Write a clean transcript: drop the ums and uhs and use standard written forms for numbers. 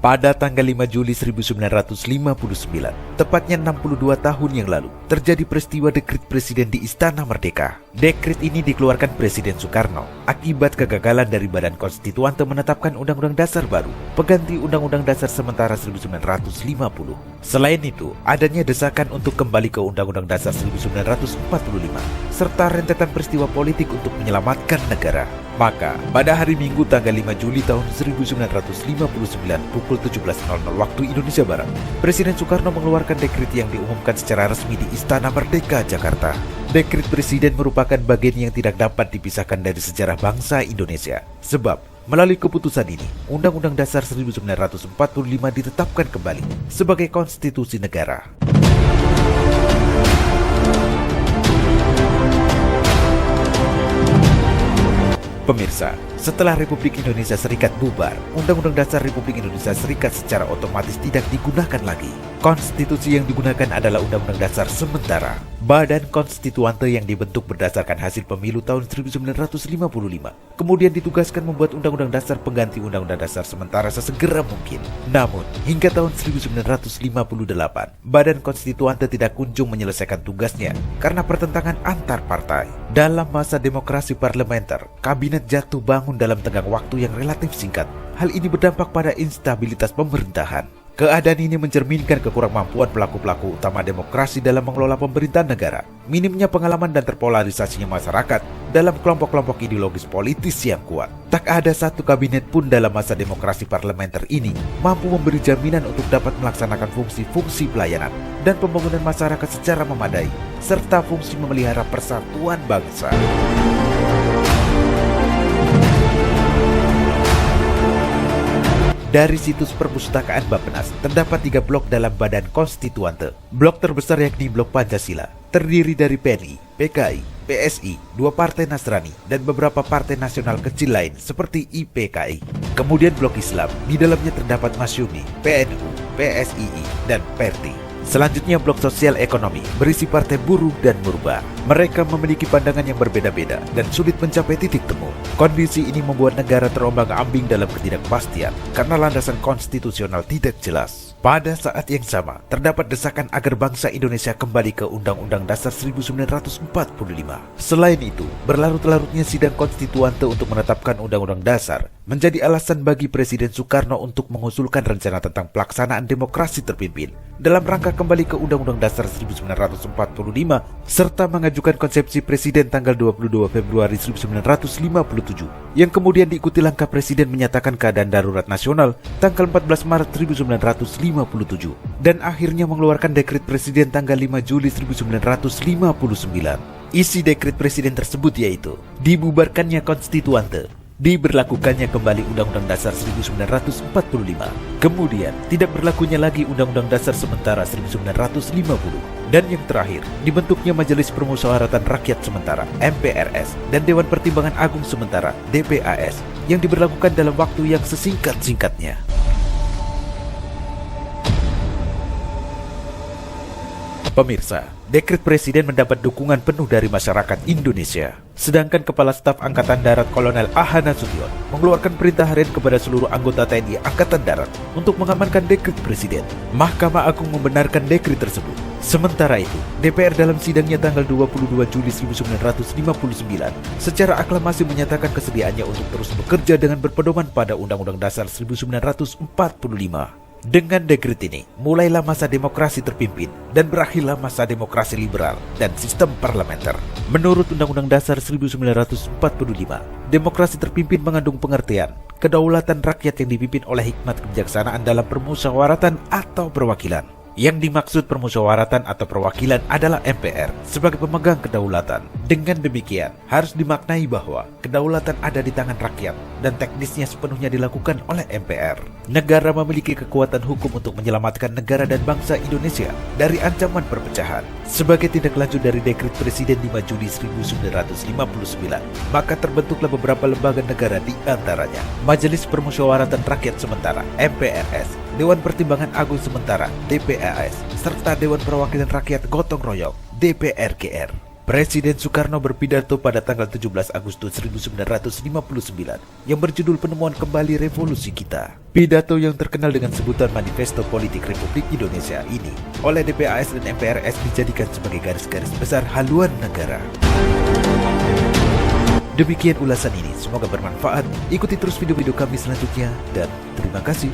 Pada tanggal 5 Juli 1959, tepatnya 62 tahun yang lalu, terjadi peristiwa dekret presiden di Istana Merdeka. Dekret ini dikeluarkan Presiden Soekarno akibat kegagalan dari Badan Konstituante menetapkan Undang-Undang Dasar baru, pengganti Undang-Undang Dasar sementara 1950. Selain itu, adanya desakan untuk kembali ke Undang-Undang Dasar 1945, serta rentetan peristiwa politik untuk menyelamatkan negara. Maka, pada hari Minggu tanggal 5 Juli tahun 1959 pukul 17.00 waktu Indonesia Barat, Presiden Soekarno mengeluarkan dekret yang diumumkan secara resmi di Istana Merdeka, Jakarta. Dekret Presiden merupakan bagian yang tidak dapat dipisahkan dari sejarah bangsa Indonesia. Sebab, melalui keputusan ini, Undang-Undang Dasar 1945 ditetapkan kembali sebagai konstitusi negara. Pemirsa, setelah Republik Indonesia Serikat bubar, Undang-Undang Dasar Republik Indonesia Serikat secara otomatis tidak digunakan lagi. Konstitusi yang digunakan adalah Undang-Undang Dasar sementara. Badan Konstituante yang dibentuk berdasarkan hasil pemilu tahun 1955, kemudian ditugaskan membuat Undang-Undang Dasar pengganti Undang-Undang Dasar sementara sesegera mungkin. Namun, hingga tahun 1958, Badan Konstituante tidak kunjung menyelesaikan tugasnya karena pertentangan antar partai. Dalam masa demokrasi parlementer, kabinet jatuh bangun dalam tenggang waktu yang relatif singkat. Hal ini berdampak pada instabilitas pemerintahan. Keadaan ini mencerminkan kekurangmampuan pelaku-pelaku utama demokrasi dalam mengelola pemerintahan negara, minimnya pengalaman dan terpolarisasinya masyarakat dalam kelompok-kelompok ideologis politis yang kuat. Tak ada satu kabinet pun dalam masa demokrasi parlementer ini mampu memberi jaminan untuk dapat melaksanakan fungsi-fungsi pelayanan dan pembangunan masyarakat secara memadai, serta fungsi memelihara persatuan bangsa. Dari situs perpustakaan Bappenas, terdapat 3 blok dalam Badan Konstituante. Blok terbesar yakni Blok Pancasila, terdiri dari PNI, PKI, PSI, 2 partai Nasrani, dan beberapa partai nasional kecil lain seperti IPKI. Kemudian Blok Islam, di dalamnya terdapat Masyumi, PNU, PSII, dan PERTI. Selanjutnya Blok Sosial Ekonomi, berisi partai buruh dan murba. Mereka memiliki pandangan yang berbeda-beda dan sulit mencapai titik temu. Kondisi ini membuat negara terombang-ambing dalam ketidakpastian karena landasan konstitusional tidak jelas. Pada saat yang sama, terdapat desakan agar bangsa Indonesia kembali ke Undang-Undang Dasar 1945. Selain itu, berlarut-larutnya sidang konstituante untuk menetapkan Undang-Undang Dasar menjadi alasan bagi Presiden Soekarno untuk mengusulkan rencana tentang pelaksanaan demokrasi terpimpin dalam rangka kembali ke Undang-Undang Dasar 1945 serta mengajukan konsepsi Presiden tanggal 22 Februari 1957 yang kemudian diikuti langkah Presiden menyatakan keadaan darurat nasional tanggal 14 Maret 1957 dan akhirnya mengeluarkan dekret Presiden tanggal 5 Juli 1959. Isi dekret Presiden tersebut yaitu dibubarkannya konstituante, diberlakukannya kembali Undang-Undang Dasar 1945, kemudian tidak berlakunya lagi Undang-Undang Dasar sementara 1950, dan yang terakhir, dibentuknya Majelis Permusyawaratan Rakyat Sementara (MPRS) dan Dewan Pertimbangan Agung Sementara (DPAS) yang diberlakukan dalam waktu yang sesingkat-singkatnya. Pemirsa, dekret Presiden mendapat dukungan penuh dari masyarakat Indonesia. Sedangkan Kepala Staf Angkatan Darat Kolonel A.H. Nasution mengeluarkan perintah harian kepada seluruh anggota TNI Angkatan Darat untuk mengamankan dekret Presiden. Mahkamah Agung membenarkan dekret tersebut. Sementara itu, DPR dalam sidangnya tanggal 22 Juli 1959 secara aklamasi menyatakan kesediaannya untuk terus bekerja dengan berpedoman pada Undang-Undang Dasar 1945. Dengan dekret ini, mulailah masa demokrasi terpimpin dan berakhirlah masa demokrasi liberal dan sistem parlementer. Menurut Undang-Undang Dasar 1945, demokrasi terpimpin mengandung pengertian kedaulatan rakyat yang dipimpin oleh hikmat kebijaksanaan dalam permusyawaratan atau perwakilan. Yang dimaksud permusyawaratan atau perwakilan adalah MPR sebagai pemegang kedaulatan. Dengan demikian, harus dimaknai bahwa kedaulatan ada di tangan rakyat dan teknisnya sepenuhnya dilakukan oleh MPR. Negara memiliki kekuatan hukum untuk menyelamatkan negara dan bangsa Indonesia dari ancaman perpecahan. Sebagai tindak lanjut dari dekret Presiden 5 Juli 1959, maka terbentuklah beberapa lembaga negara di antaranya Majelis Permusyawaratan Rakyat Sementara (MPRS), Dewan Pertimbangan Agung Sementara (DPAS), serta Dewan Perwakilan Rakyat Gotong Royong (DPRGR). Presiden Soekarno berpidato pada tanggal 17 Agustus 1959 yang berjudul Penemuan Kembali Revolusi Kita. Pidato yang terkenal dengan sebutan Manifesto Politik Republik Indonesia ini oleh DPAS dan MPRS dijadikan sebagai garis-garis besar haluan negara. Demikian ulasan ini, semoga bermanfaat. Ikuti terus video-video kami selanjutnya dan terima kasih.